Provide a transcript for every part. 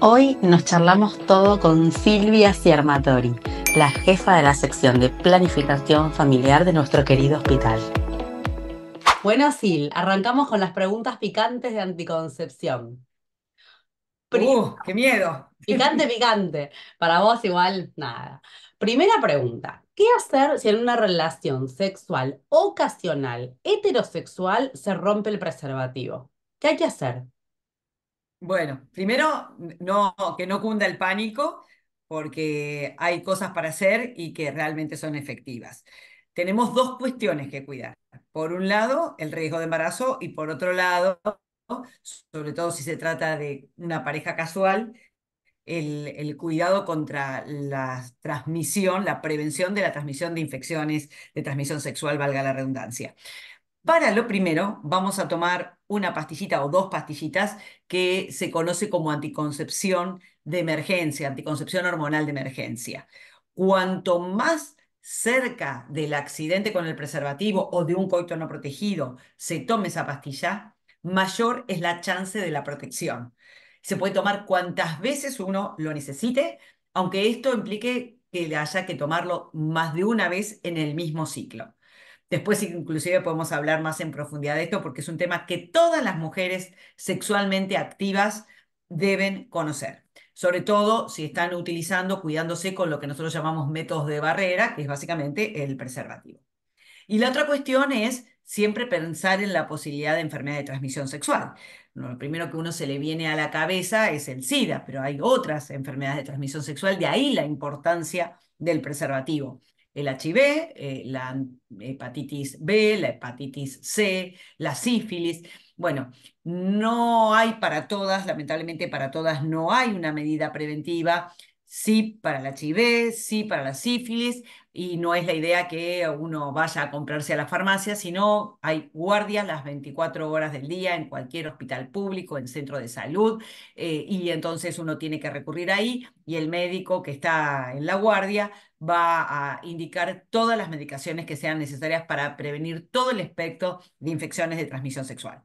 Hoy nos charlamos todo con Silvia Ciermatori, la jefa de la sección de planificación familiar de nuestro querido hospital. Bueno, Sil, arrancamos con las preguntas picantes de anticoncepción. ¡Qué miedo! Picante, picante. Para vos igual, nada. Primera pregunta. ¿Qué hacer si en una relación sexual ocasional heterosexual se rompe el preservativo? ¿Qué hay que hacer? Bueno, primero, que no cunda el pánico, porque hay cosas para hacer y que realmente son efectivas. Tenemos dos cuestiones que cuidar. Por un lado, el riesgo de embarazo y por otro lado, sobre todo si se trata de una pareja casual, el cuidado contra la transmisión, la prevención de la transmisión de infecciones de transmisión sexual, valga la redundancia. Para lo primero, vamos a tomar una pastillita o dos pastillitas que se conoce como anticoncepción de emergencia, anticoncepción hormonal de emergencia. Cuanto más cerca del accidente con el preservativo o de un coito no protegido se tome esa pastilla, mayor es la chance de la protección. Se puede tomar cuantas veces uno lo necesite, aunque esto implique que haya que tomarlo más de una vez en el mismo ciclo. Después inclusive podemos hablar más en profundidad de esto porque es un tema que todas las mujeres sexualmente activas deben conocer. Sobre todo si están utilizando, cuidándose con lo que nosotros llamamos métodos de barrera, que es básicamente el preservativo. Y la otra cuestión es siempre pensar en la posibilidad de enfermedad de transmisión sexual. No, lo primero que uno se le viene a la cabeza es el SIDA, pero hay otras enfermedades de transmisión sexual, de ahí la importancia del preservativo. El HIV, la hepatitis B, la hepatitis C, la sífilis. Bueno, no hay para todas, lamentablemente para todas no hay una medida preventiva. Sí para el HIV, sí para la sífilis, y no es la idea que uno vaya a comprarse a la farmacia, sino hay guardias las 24 horas del día en cualquier hospital público, en centro de salud, y entonces uno tiene que recurrir ahí y el médico que está en la guardia va a indicar todas las medicaciones que sean necesarias para prevenir todo el espectro de infecciones de transmisión sexual.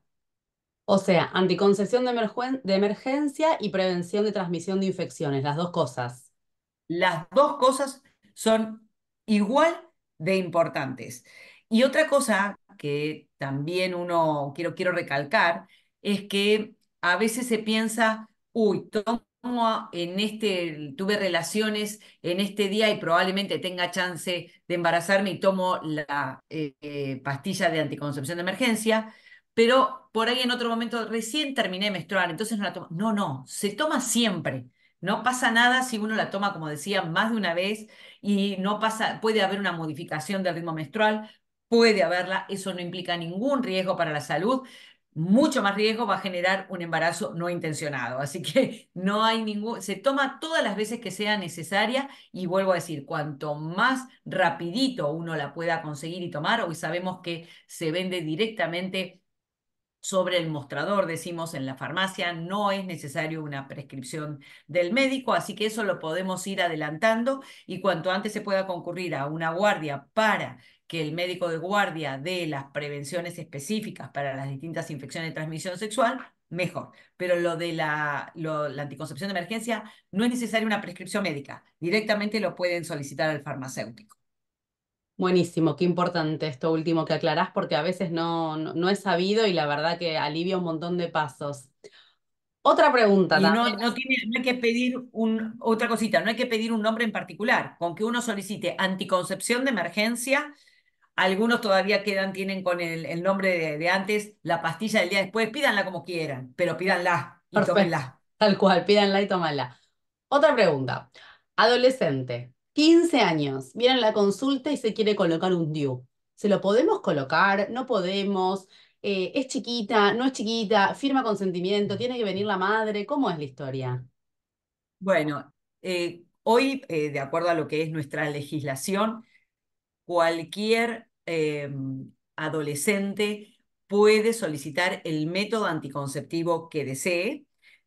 O sea, anticoncepción de emergencia y prevención de transmisión de infecciones, las dos cosas. Las dos cosas son igual de importantes. Y otra cosa que también quiero recalcar es que a veces se piensa, uy, tuve relaciones en este día y probablemente tenga chance de embarazarme y tomo la pastilla de anticoncepción de emergencia, pero por ahí en otro momento recién terminé de menstruar, entonces no la tomo. No, no, se toma siempre. No pasa nada si uno la toma, como decía, más de una vez y no pasa, puede haber una modificación del ritmo menstrual, puede haberla, eso no implica ningún riesgo para la salud. Mucho más riesgo va a generar un embarazo no intencionado. Así que no hay se toma todas las veces que sea necesaria y vuelvo a decir, cuanto más rapidito uno la pueda conseguir y tomar, hoy sabemos que se vende directamente sobre el mostrador, decimos en la farmacia, no es necesario una prescripción del médico, así que eso lo podemos ir adelantando y cuanto antes se pueda concurrir a una guardia para que el médico de guardia dé las prevenciones específicas para las distintas infecciones de transmisión sexual, mejor. Pero la anticoncepción de emergencia no es necesaria una prescripción médica, directamente lo pueden solicitar al farmacéutico. Buenísimo, qué importante esto último que aclarás porque a veces no he sabido y la verdad que alivia un montón de pasos. Otra pregunta Y también. no hay que pedir otra cosita, no hay que pedir un nombre en particular. Con que uno solicite anticoncepción de emergencia, algunos todavía tienen con el nombre de antes, la pastilla del día después, pídanla como quieran, pero pídanla y Perfecto, tómenla. tal cual, pídanla y tómala. Otra pregunta. Adolescente, 15 años, viene a la consulta y se quiere colocar un DIU. ¿Se lo podemos colocar? ¿No podemos? ¿Es chiquita? ¿No es chiquita? ¿Firma consentimiento? ¿Tiene que venir la madre? ¿Cómo es la historia? Bueno, hoy, de acuerdo a lo que es nuestra legislación, cualquier adolescente puede solicitar el método anticonceptivo que desee.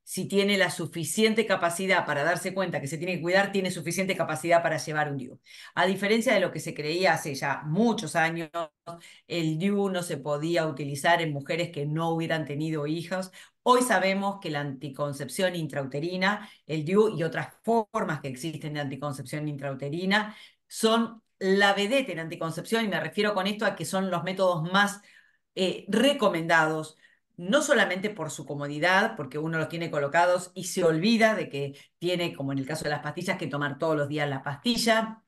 si tiene la suficiente capacidad para darse cuenta que se tiene que cuidar, tiene suficiente capacidad para llevar un DIU. A diferencia de lo que se creía hace ya muchos años, el DIU no se podía utilizar en mujeres que no hubieran tenido hijos. Hoy sabemos que la anticoncepción intrauterina, el DIU y otras formas que existen de anticoncepción intrauterina son la vedette en anticoncepción, y me refiero con esto a que son los métodos más recomendados, no solamente por su comodidad, porque uno los tiene colocados y se olvida de que tiene, como en el caso de las pastillas, que tomar todos los días la pastilla.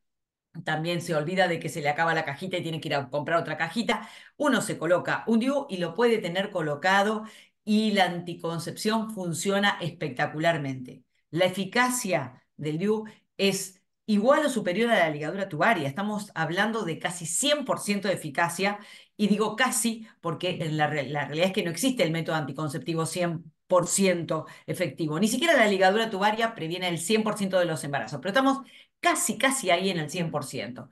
También se olvida de que se le acaba la cajita y tiene que ir a comprar otra cajita. Uno se coloca un DIU y lo puede tener colocado, y la anticoncepción funciona espectacularmente. La eficacia del DIU es igual o superior a la ligadura tubaria. Estamos hablando de casi 100% de eficacia, y digo casi porque la realidad es que no existe el método anticonceptivo 100% efectivo. Ni siquiera la ligadura tubaria previene el 100% de los embarazos, pero estamos casi ahí en el 100%.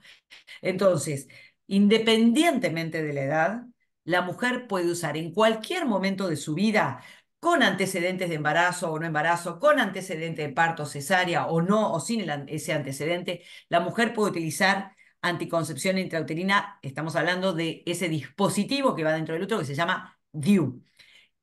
Entonces, independientemente de la edad, la mujer puede usar en cualquier momento de su vida, con antecedentes de embarazo o no embarazo, con antecedente de parto, cesárea o no, o sin ese antecedente, la mujer puede utilizar anticoncepción intrauterina. Estamos hablando de ese dispositivo que va dentro del útero que se llama DIU.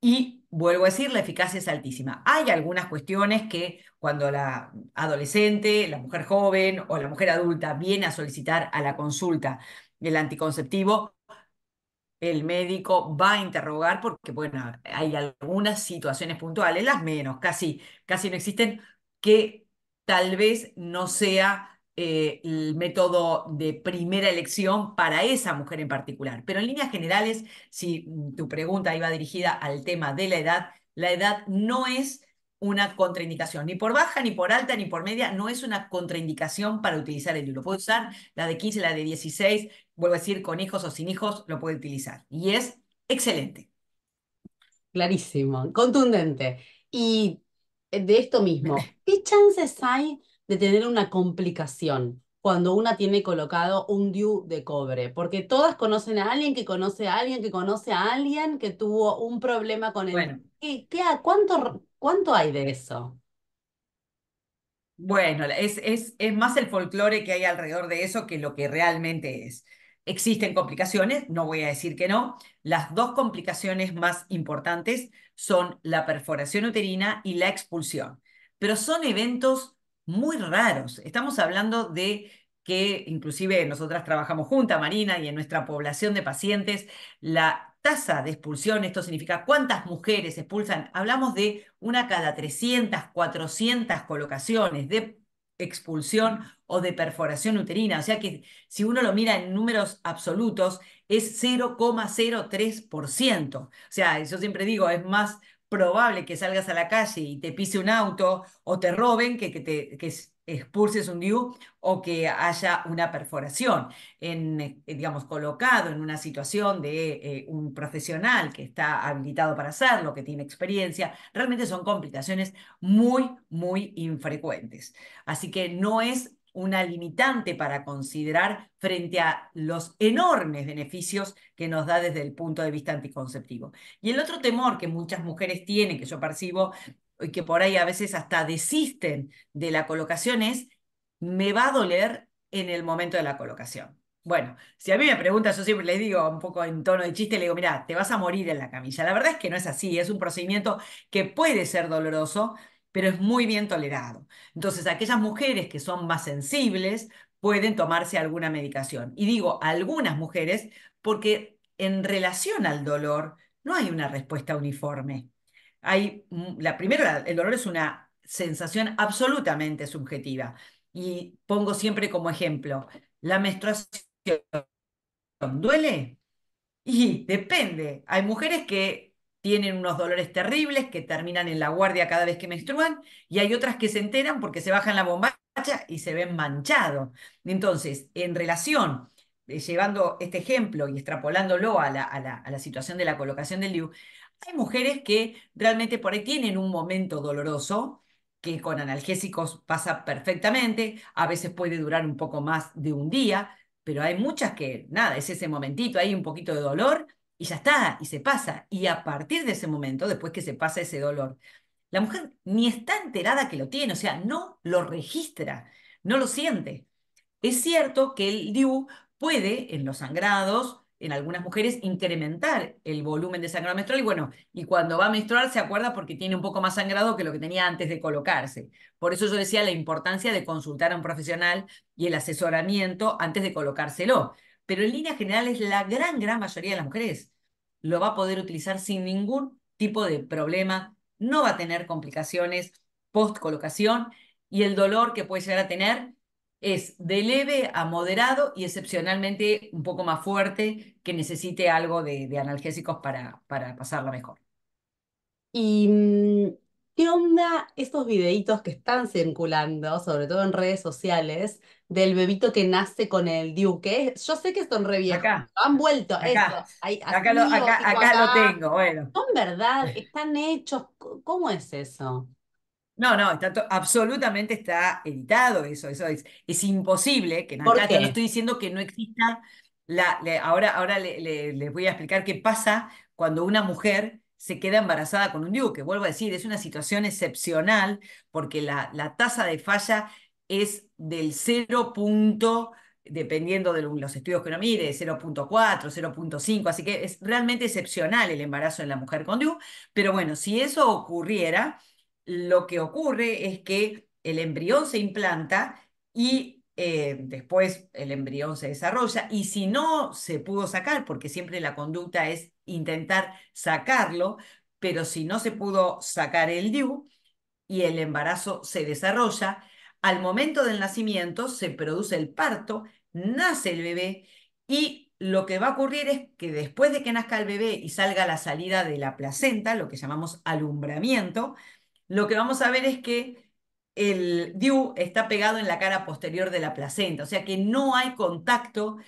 Y vuelvo a decir, la eficacia es altísima. Hay algunas cuestiones que cuando la adolescente, la mujer joven o la mujer adulta viene a solicitar a la consulta del anticonceptivo, el médico va a interrogar porque, bueno, hay algunas situaciones puntuales, las menos, casi no existen, que tal vez no sea el método de primera elección para esa mujer en particular. Pero en líneas generales, si tu pregunta iba dirigida al tema de la edad no es una contraindicación, ni por baja, ni por alta, ni por media, no es una contraindicación para utilizar el DIU. Puede usar la de 15, la de 16, vuelvo a decir, con hijos o sin hijos, lo puede utilizar. Y es excelente. Clarísimo, contundente. Y de esto mismo, ¿qué chances hay de tener una complicación cuando una tiene colocado un DIU de cobre? Porque todas conocen a alguien que conoce a alguien que conoce a alguien que tuvo un problema con el... Bueno, ¿Cuánto hay de eso? Bueno, es más el folclore que hay alrededor de eso que lo que realmente es. Existen complicaciones, no voy a decir que no. Las dos complicaciones más importantes son la perforación uterina y la expulsión, pero son eventos muy raros. Estamos hablando de que inclusive nosotras trabajamos juntas, Marina, y en nuestra población de pacientes, la tasa de expulsión, esto significa cuántas mujeres expulsan, hablamos de una cada 300, 400 colocaciones de expulsión o de perforación uterina. O sea que si uno lo mira en números absolutos, es 0,03%. O sea, yo siempre digo, es más probable que salgas a la calle y te pise un auto o te roben que expulses un DIU o que haya una perforación. Digamos, colocado en una situación de un profesional que está habilitado para hacerlo, que tiene experiencia, realmente son complicaciones muy infrecuentes. Así que no es una limitante para considerar frente a los enormes beneficios que nos da desde el punto de vista anticonceptivo. Y el otro temor que muchas mujeres tienen, que yo percibo, y que por ahí a veces hasta desisten de la colocación, es: me va a doler en el momento de la colocación. Bueno, si a mí me preguntan, yo siempre les digo, un poco en tono de chiste, le digo, mira, te vas a morir en la camilla. La verdad es que no es así, es un procedimiento que puede ser doloroso, pero es muy bien tolerado. Entonces, aquellas mujeres que son más sensibles pueden tomarse alguna medicación. Y digo algunas mujeres porque en relación al dolor no hay una respuesta uniforme. La primera, el dolor es una sensación absolutamente subjetiva. Y pongo siempre como ejemplo, la menstruación, ¿duele? Y depende. Hay mujeres que tienen unos dolores terribles que terminan en la guardia cada vez que menstruan, y hay otras que se enteran porque se bajan la bombacha y se ven manchados. Entonces, en relación, llevando este ejemplo y extrapolándolo a la situación de la colocación del DIU, hay mujeres que realmente por ahí tienen un momento doloroso que con analgésicos pasa perfectamente, a veces puede durar un poco más de un día, pero hay muchas que, nada, es ese momentito, hay un poquito de dolor y ya está, y se pasa. Y a partir de ese momento, después que se pasa ese dolor, la mujer ni está enterada que lo tiene, o sea, no lo registra, no lo siente. Es cierto que el DIU puede, en los sangrados, en algunas mujeres, incrementar el volumen de sangrado menstrual y bueno, y cuando va a menstruar se acuerda porque tiene un poco más sangrado que lo que tenía antes de colocarse. Por eso yo decía la importancia de consultar a un profesional y el asesoramiento antes de colocárselo. Pero en líneas generales, la gran mayoría de las mujeres lo va a poder utilizar sin ningún tipo de problema, no va a tener complicaciones post colocación y el dolor que puede llegar a tener es de leve a moderado y excepcionalmente un poco más fuerte que necesite algo de analgésicos para pasarla mejor. ¿Y qué onda estos videitos que están circulando, sobre todo en redes sociales, del bebito que nace con el DIU? Yo sé que son re viejos, Acá, han vuelto, acá, eso, hay así o tipo acá lo acá. tengo, bueno. ¿Son verdad? ¿Están hechos? ¿Cómo es eso? No, no, absolutamente está editado eso, es imposible que ¿Por acá yo no qué? estoy diciendo que no exista ahora les voy a explicar qué pasa cuando una mujer se queda embarazada con un DIU, que vuelvo a decir, es una situación excepcional porque la tasa de falla es del dependiendo de los estudios que uno mire, 0,4, 0,5, así que es realmente excepcional el embarazo en la mujer con DIU, pero bueno, si eso ocurriera lo que ocurre es que el embrión se implanta y después el embrión se desarrolla y si no se pudo sacar, porque siempre la conducta es intentar sacarlo, pero si no se pudo sacar el DIU y el embarazo se desarrolla, al momento del nacimiento se produce el parto, nace el bebé y lo que va a ocurrir es que después de que nazca el bebé y salga la salida de la placenta, lo que llamamos alumbramiento, lo que vamos a ver es que el DIU está pegado en la cara posterior de la placenta, o sea que no hay contacto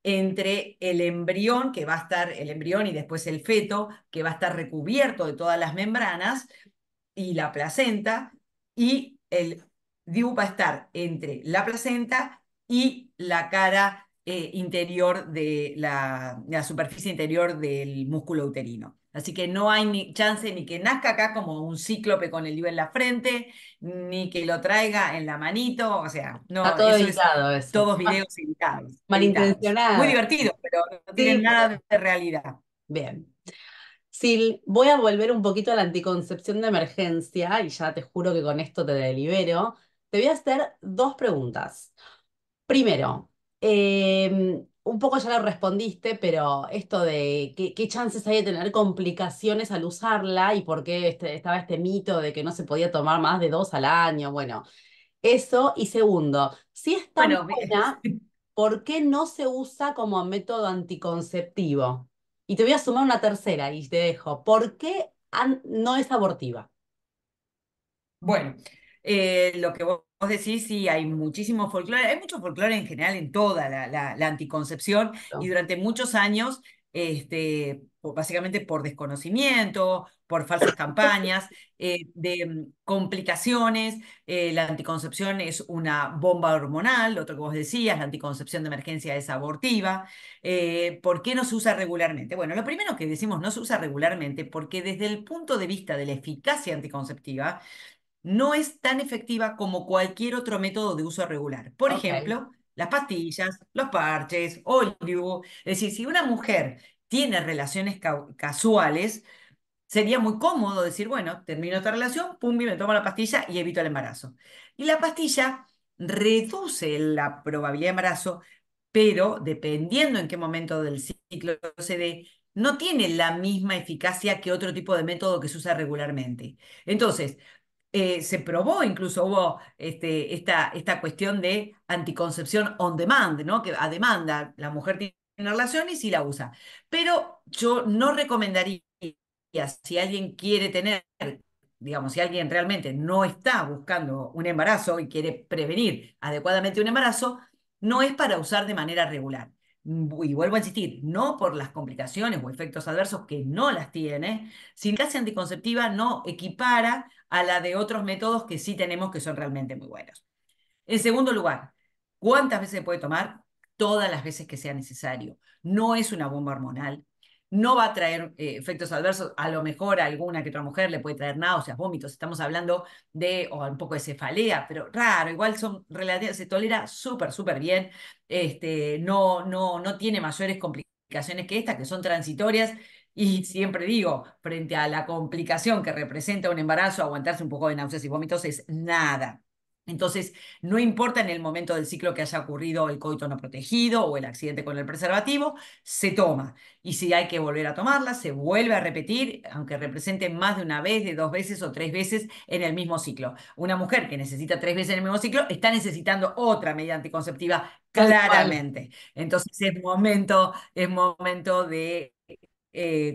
entre el embrión, que va a estar, el embrión y después el feto, que va a estar recubierto de todas las membranas, y la placenta, y el DIU va a estar entre la placenta y la cara interior de la superficie interior del músculo uterino. Así que no hay ni chance ni que nazca acá como un cíclope con el DIU en la frente, ni que lo traiga en la manito, o sea, Está no, todo eso es editado eso. todos videos editados, editados. Muy Malintencionada. divertidos, pero no Sí, tienen pero nada de realidad. bien. Sil, voy a volver un poquito a la anticoncepción de emergencia y ya te juro que con esto te delibero. Te voy a hacer dos preguntas. Primero, un poco ya lo respondiste, pero esto de qué chances hay de tener complicaciones al usarla y por qué estaba este mito de que no se podía tomar más de dos al año. Bueno, eso. Y segundo, si es tan Bueno, buena, ¿por qué no se usa como método anticonceptivo? Y te voy a sumar una tercera y te dejo. ¿Por qué no es abortiva? bueno, lo que vos decís, sí, hay muchísimo folclore, hay mucho folclore en general en toda la anticoncepción y ¿No? durante muchos años, básicamente por desconocimiento, por falsas campañas, complicaciones, la anticoncepción es una bomba hormonal, lo otro que vos decías, la anticoncepción de emergencia es abortiva. ¿Por qué no se usa regularmente? Bueno, lo primero que decimos no se usa regularmente porque desde el punto de vista de la eficacia anticonceptiva, no es tan efectiva como cualquier otro método de uso regular. Por Ok, ejemplo, las pastillas, los parches o el DIU. Es decir, si una mujer tiene relaciones casuales, sería muy cómodo decir, bueno, termino esta relación, pum, y me tomo la pastilla y evito el embarazo. Y la pastilla reduce la probabilidad de embarazo, pero dependiendo en qué momento del ciclo se dé, no tiene la misma eficacia que otro tipo de método que se usa regularmente. Entonces, se probó, incluso hubo esta cuestión de anticoncepción on demand, ¿no? Que a demanda la mujer tiene una relación y sí la usa. Pero yo no recomendaría, si alguien quiere tener, digamos, si alguien realmente no está buscando un embarazo y quiere prevenir adecuadamente un embarazo, no es para usar de manera regular. Y vuelvo a insistir, no por las complicaciones o efectos adversos que no las tiene, sino que la anticonceptiva no equipara a la de otros métodos que sí tenemos que son realmente muy buenos. En segundo lugar, ¿cuántas veces se puede tomar? Todas las veces que sea necesario. No es una bomba hormonal. no va a traer efectos adversos. A lo mejor a alguna que otra mujer le puede traer náuseas, vómitos. Estamos hablando de, o un poco de cefalea, pero raro. Igual son relativas, se tolera súper, súper bien. No tiene mayores complicaciones que esta, que son transitorias. Y siempre digo, frente a la complicación que representa un embarazo, aguantarse un poco de náuseas y vómitos es nada. Entonces, no importa en el momento del ciclo que haya ocurrido el coito no protegido o el accidente con el preservativo, se toma. Y si hay que volver a tomarla, se vuelve a repetir, aunque represente más de una vez, de dos veces o tres veces en el mismo ciclo. Una mujer que necesita tres veces en el mismo ciclo está necesitando otra medida anticonceptiva Tal cual. claramente. Entonces es momento de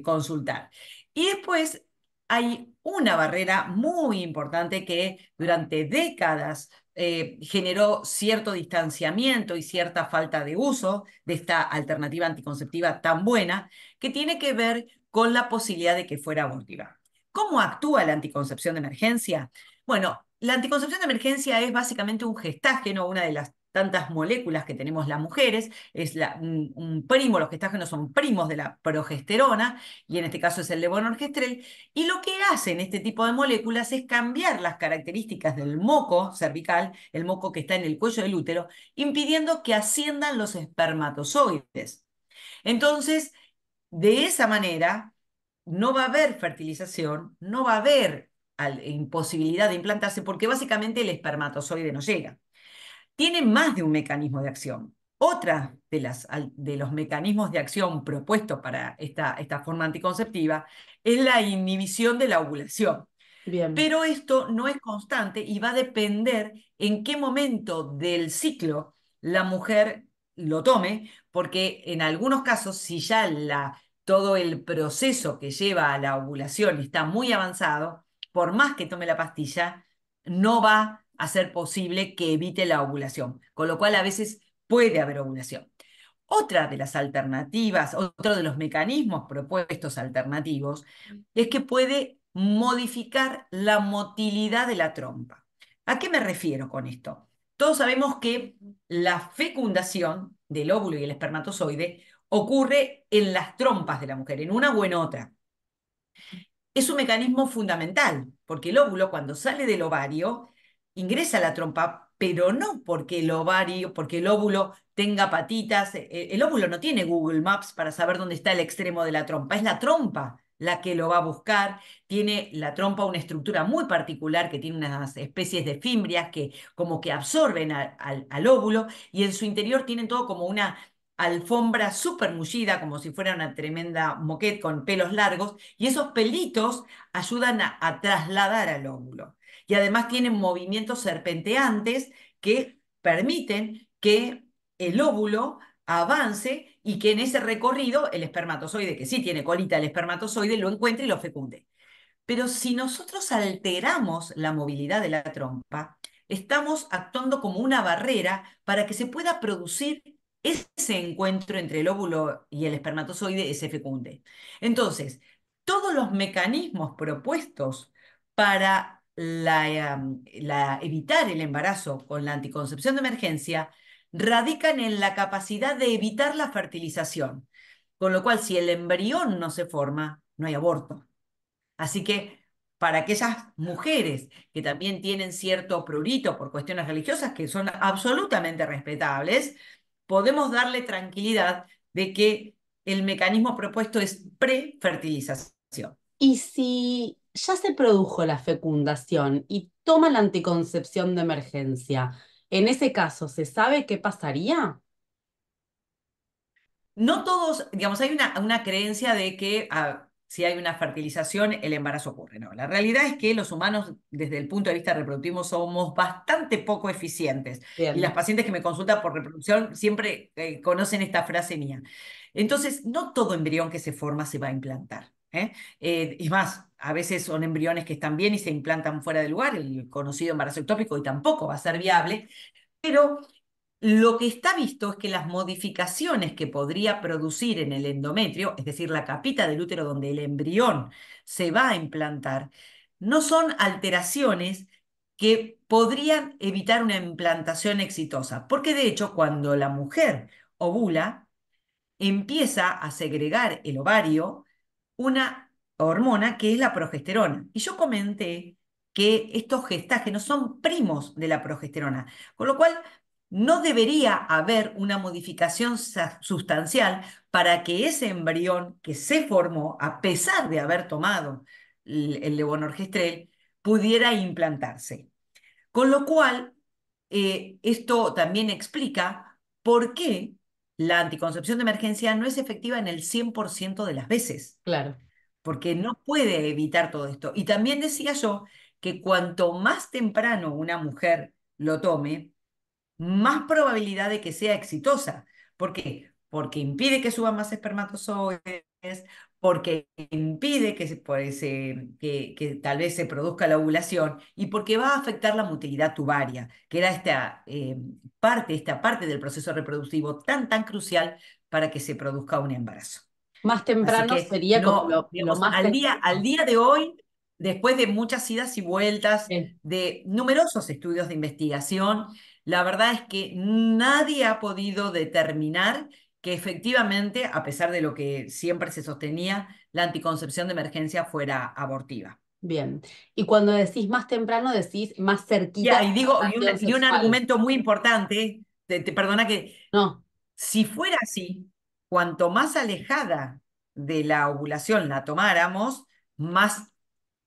consultar. Y después hay una barrera muy importante que durante décadas generó cierto distanciamiento y cierta falta de uso de esta alternativa anticonceptiva tan buena, que tiene que ver con la posibilidad de que fuera abortiva. ¿Cómo actúa la anticoncepción de emergencia? Bueno, la anticoncepción de emergencia es básicamente un gestágeno, una de las tantas moléculas que tenemos las mujeres, es un primo, los gestágenos son primos de la progesterona, y en este caso es el levonorgestrel, y lo que hacen este tipo de moléculas es cambiar las características del moco cervical, el moco que está en el cuello del útero, impidiendo que asciendan los espermatozoides. Entonces, de esa manera, no va a haber fertilización, no va a haber imposibilidad de implantarse, porque básicamente el espermatozoide no llega. Tiene más de un mecanismo de acción. Otra de los mecanismos de acción propuestos para esta forma anticonceptiva es la inhibición de la ovulación. Bien, Pero esto no es constante y va a depender en qué momento del ciclo la mujer lo tome, porque en algunos casos, si ya todo el proceso que lleva a la ovulación está muy avanzado, por más que tome la pastilla, no va a ser posible que evite la ovulación, con lo cual a veces puede haber ovulación. Otra de las alternativas, otro de los mecanismos propuestos alternativos, es que puede modificar la motilidad de la trompa. ¿A qué me refiero con esto? Todos sabemos que la fecundación del óvulo y el espermatozoide ocurre en las trompas de la mujer, en una o en otra. Es un mecanismo fundamental, porque el óvulo cuando sale del ovario ingresa a la trompa, pero no porque porque el óvulo tenga patitas. El óvulo no tiene Google Maps para saber dónde está el extremo de la trompa, es la trompa la que lo va a buscar. Tiene la trompa una estructura muy particular que tiene unas especies de fimbrias que como que absorben al óvulo, y en su interior tienen todo como una alfombra súper mullida, como si fuera una tremenda moquette con pelos largos, y esos pelitos ayudan a trasladar al óvulo. Y además tienen movimientos serpenteantes que permiten que el óvulo avance y que en ese recorrido el espermatozoide, que sí tiene colita, el espermatozoide lo encuentre y lo fecunde. Pero si nosotros alteramos la movilidad de la trompa, estamos actuando como una barrera para que se pueda producir ese encuentro entre el óvulo y el espermatozoide, ese fecunde. Entonces, todos los mecanismos propuestos para evitar el embarazo con la anticoncepción de emergencia radican en la capacidad de evitar la fertilización. Con lo cual, si el embrión no se forma, no hay aborto. Así que para aquellas mujeres que también tienen cierto prurito por cuestiones religiosas, que son absolutamente respetables, podemos darle tranquilidad de que el mecanismo propuesto es prefertilización. y si ya se produjo la fecundación y toma la anticoncepción de emergencia, en ese caso, ¿se sabe qué pasaría? No todos, digamos, hay una creencia de que si hay una fertilización, el embarazo ocurre. No, la realidad es que los humanos, desde el punto de vista reproductivo, somos bastante poco eficientes. Y las Bien. pacientes que me consultan por reproducción siempre conocen esta frase mía. Entonces, no todo embrión que se forma se va a implantar. Es más, a veces son embriones que están bien y se implantan fuera de lugar, el conocido embarazo ectópico, y tampoco va a ser viable, pero lo que está visto es que las modificaciones que podría producir en el endometrio, es decir, la capita del útero donde el embrión se va a implantar, no son alteraciones que podrían evitar una implantación exitosa. Porque de hecho, cuando la mujer ovula, empieza a segregar el ovario una hormona que es la progesterona. Y yo comenté que estos gestágenos son primos de la progesterona, con lo cual no debería haber una modificación sustancial para que ese embrión que se formó, a pesar de haber tomado el levonorgestrel, pudiera implantarse. Con lo cual, esto también explica por qué la anticoncepción de emergencia no es efectiva en el 100% de las veces, Claro. porque no puede evitar todo esto. Y también decía yo que cuanto más temprano una mujer lo tome, más probabilidad de que sea exitosa. ¿Por qué? Porque impide que suban más espermatozoides, porque impide que, que tal vez se produzca la ovulación y porque va a afectar la motilidad tubaria, que era esta parte del proceso reproductivo tan crucial para que se produzca un embarazo. Más Así temprano que sería como no, lo digamos, más al efectivo. día de hoy, después de muchas idas y vueltas, Sí. de numerosos estudios de investigación, la verdad es que nadie ha podido determinar que efectivamente, a pesar de lo que siempre se sostenía, la anticoncepción de emergencia fuera abortiva. Bien. Y cuando decís más temprano, decís más cerquita Ya, de y la digo, relación y un sexual. argumento muy importante, perdona que No, si fuera así, cuanto más alejada de la ovulación la tomáramos, más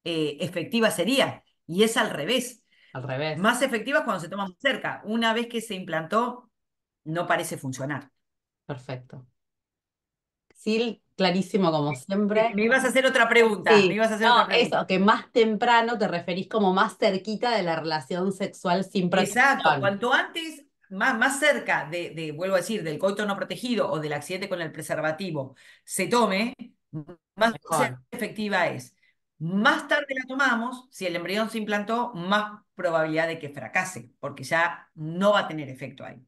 efectiva sería. Y es al revés. al revés. Más efectiva cuando se toma muy cerca. Una vez que se implantó, no parece funcionar. Perfecto. Sí, clarísimo como siempre. Me ibas a hacer otra pregunta, me Sí, ibas a hacer otra no, pregunta. eso, que más temprano te referís como más cerquita de la relación sexual sin Exacto, protección. cuanto antes, más cerca vuelvo a decir, del coito no protegido o del accidente con el preservativo se tome, más Mejor. efectiva es. Más tarde la tomamos, si el embrión se implantó, más probabilidad de que fracase, porque ya no va a tener efecto ahí.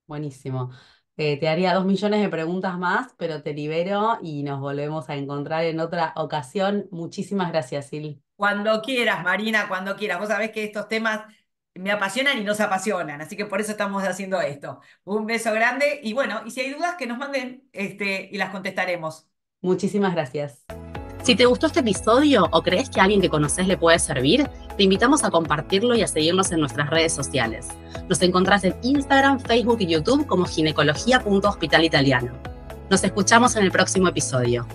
Buenísimo. Te haría 2 millones de preguntas más, pero te libero y nos volvemos a encontrar en otra ocasión. Muchísimas gracias, Sil. Cuando quieras, Marina, cuando quieras. Vos sabés que estos temas me apasionan y nos apasionan, así que por eso estamos haciendo esto. Un beso grande y bueno, y si hay dudas que nos manden y las contestaremos. Muchísimas gracias. Si te gustó este episodio o crees que a alguien que conoces le puede servir, te invitamos a compartirlo y a seguirnos en nuestras redes sociales. Nos encontrás en Instagram, Facebook y YouTube como ginecología.hospital italiano. Nos escuchamos en el próximo episodio.